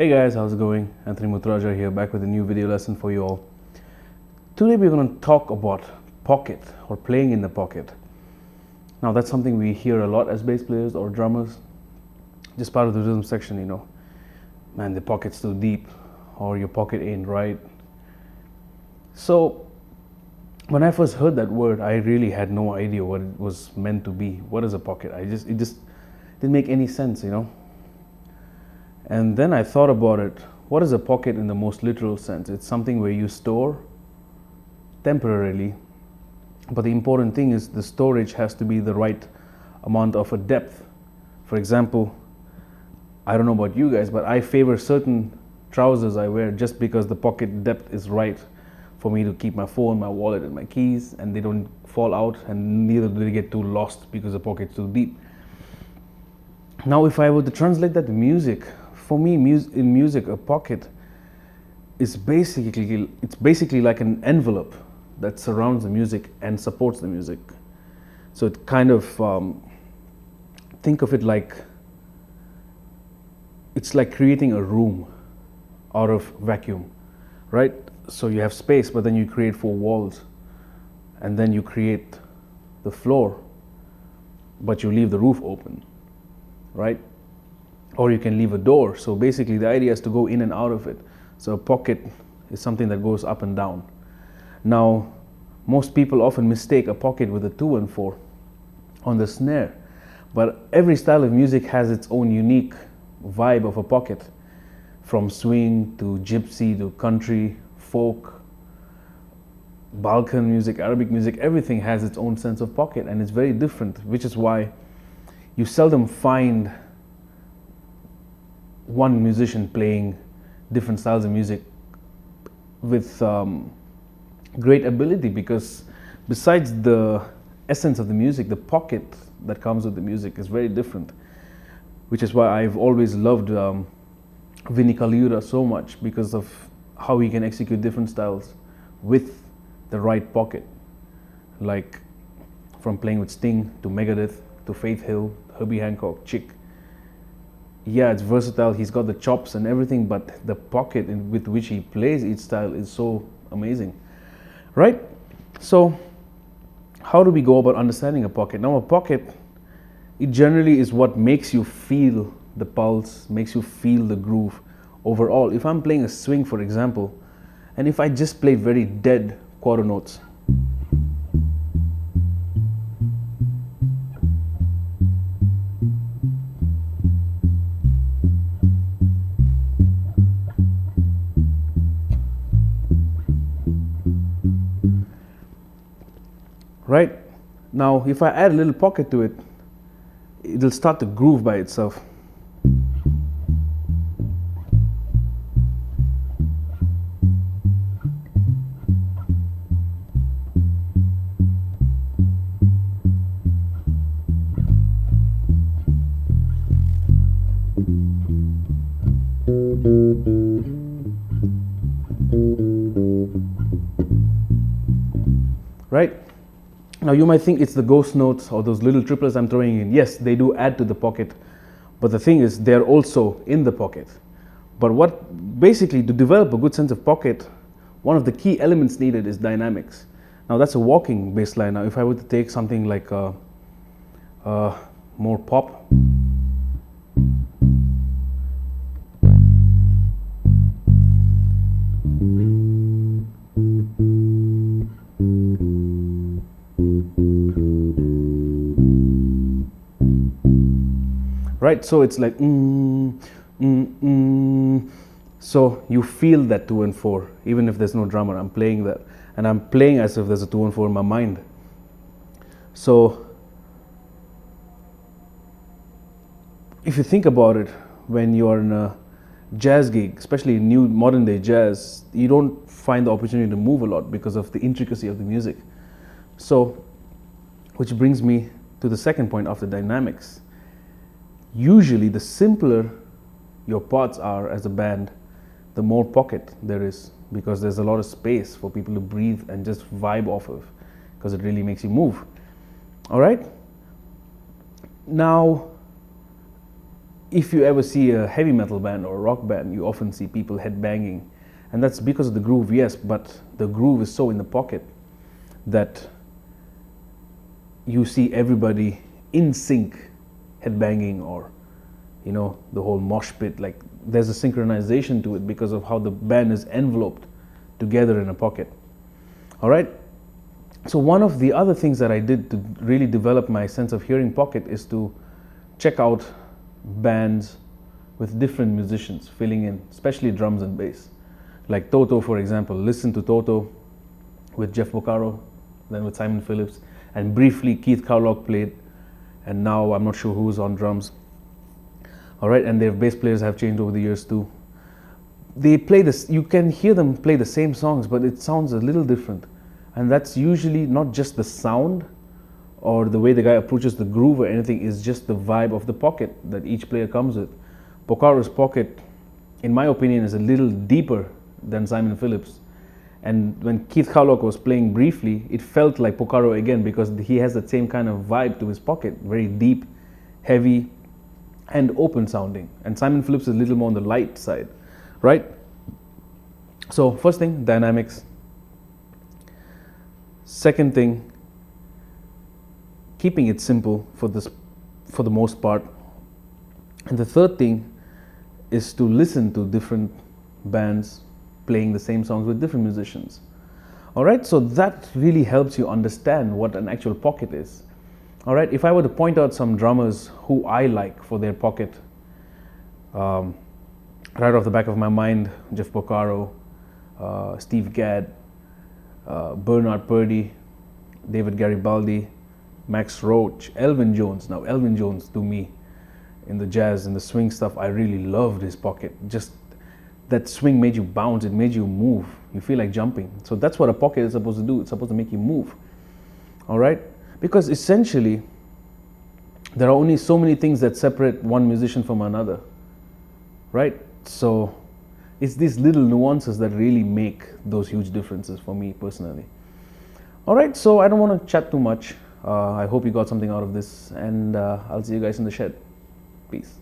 Hey guys, how's it going? Anthony Muthurajah here, back with a new video lesson for you all. Today we're going to talk about pocket or playing in the pocket. Now that's something we hear a lot as bass players or drummers. Just part of the rhythm section, you know. Man, the pocket's too deep, or your pocket ain't right. So when I first heard that word, I really had no idea what it was meant to be. What is a pocket? It just didn't make any sense, you know. And then I thought about it. What is a pocket in the most literal sense? It's something where you store temporarily, but the important thing is the storage has to be the right amount of a depth. For example, I don't know about you guys, but I favor certain trousers I wear just because the pocket depth is right for me to keep my phone, my wallet, and my keys, and they don't fall out, and neither do they get too lost because the pocket's too deep. Now, if I were to translate that to music, for me, in music, a pocket is basically like an envelope that surrounds the music and supports the music. So it kind of think of it like it's like creating a room out of vacuum, right? So you have space, but then you create 4 walls, and then you create the floor, but you leave the roof open, right? Or you can leave a door. So basically the idea is to go in and out of it. So a pocket is something that goes up and down. Now, most people often mistake a pocket with a 2-4 on the snare, but every style of music has its own unique vibe of a pocket, from swing to gypsy to country, folk, Balkan music, Arabic music. Everything has its own sense of pocket, and it's very different, which is why you seldom find one musician playing different styles of music with great ability, because besides the essence of the music, the pocket that comes with the music is very different, which is why I've always loved Vinnie Colaiuta so much, because of how he can execute different styles with the right pocket, like from playing with Sting to Megadeth to Faith Hill, Herbie Hancock, Chick. Yeah, it's versatile, he's got the chops and everything, but the pocket with which he plays each style is so amazing, right? So how do we go about understanding a pocket? Now, a pocket, it generally is what makes you feel the pulse, makes you feel the groove overall. If I'm playing a swing, for example, and if I just play very dead quarter notes, right? Now, if I add a little pocket to it, it'll start to groove by itself. Right? Now you might think it's the ghost notes or those little triplets I'm throwing in. Yes, they do add to the pocket, but the thing is they're also in the pocket. But what basically, to develop a good sense of pocket, one of the key elements needed is dynamics. Now that's a walking bass line. Now if I were to take something like more pop, right? So it's like so you feel that 2-4, even if there's no drummer. I'm playing that, and I'm playing as if there's a 2-4 in my mind. So if you think about it, when you're in a jazz gig, especially new modern day jazz, you don't find the opportunity to move a lot because of the intricacy of the music. So, which brings me to the second point of the dynamics. Usually the simpler your parts are as a band, the more pocket there is, because there's a lot of space for people to breathe and just vibe off of, because it really makes you move. All right? Now, if you ever see a heavy metal band or a rock band, you often see people headbanging, and that's because of the groove, yes, but the groove is so in the pocket that you see everybody in sync headbanging, or you know, the whole mosh pit. Like, there's a synchronization to it because of how the band is enveloped together in a pocket. All right, so one of the other things that I did to really develop my sense of hearing pocket is to check out bands with different musicians filling in, especially drums and bass. Like Toto, for example. Listen to Toto with Jeff Porcaro, then with Simon Phillips, and briefly Keith Carlock played, and now I'm not sure who's on drums. All right, and their bass players have changed over the years too. They play this, you can hear them play the same songs, but it sounds a little different. And that's usually not just the sound or the way the guy approaches the groove or anything, is just the vibe of the pocket that each player comes with. Porcaro's pocket, in my opinion, is a little deeper than Simon Phillips. And when Keith Carlock was playing briefly, it felt like Porcaro again, because he has that same kind of vibe to his pocket, very deep, heavy, and open sounding. And Simon Phillips is a little more on the light side, right? So first thing, dynamics. Second thing, keeping it simple for the most part. And the third thing is to listen to different bands playing the same songs with different musicians. All right, so that really helps you understand what an actual pocket is. All right, if I were to point out some drummers who I like for their pocket, right off the back of my mind, Jeff Porcaro, Steve Gadd, Bernard Purdie, David Garibaldi, Max Roach, Elvin Jones. Now, Elvin Jones, to me, in the jazz and the swing stuff, I really loved his pocket. Just that swing made you bounce, it made you move. You feel like jumping. So that's what a pocket is supposed to do. It's supposed to make you move. All right? Because essentially, there are only so many things that separate one musician from another. Right? So it's these little nuances that really make those huge differences for me personally. All right, so I don't want to chat too much. I hope you got something out of this, and I'll see you guys in the shed. Peace.